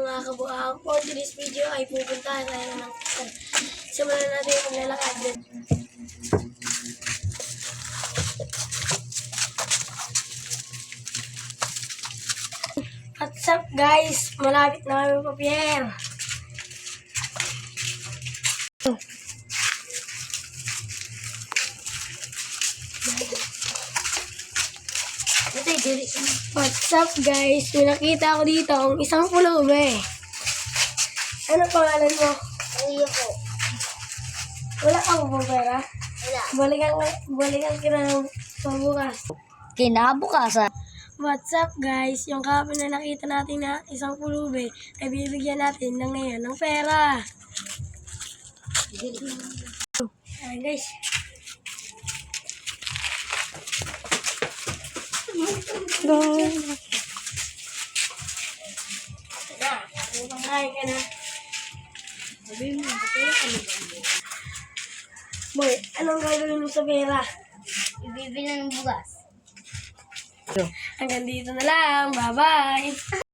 mga kabuhang. For today's video ay pupuntahan tayo ng kasal. Simulan natin yung maglalakad. What's up guys? Malapit na kami papier. What's up guys? May nakita ako dito ang isang pulubi. Ano pangalan mo? Kuya ko. Wala kang pera? Wala. Balikan kita ng pagbukas. Kinabukasan. What's up guys? Yung kahapon na nakita natin na isang pulubi ay bibigyan natin ng ngayon ng pera. Ayan guys. Go! Pangkain ka na. Boy, anong gagawin mo sa pera? Ibibili ng bugas. Hanggang dito na lang. Bye-bye!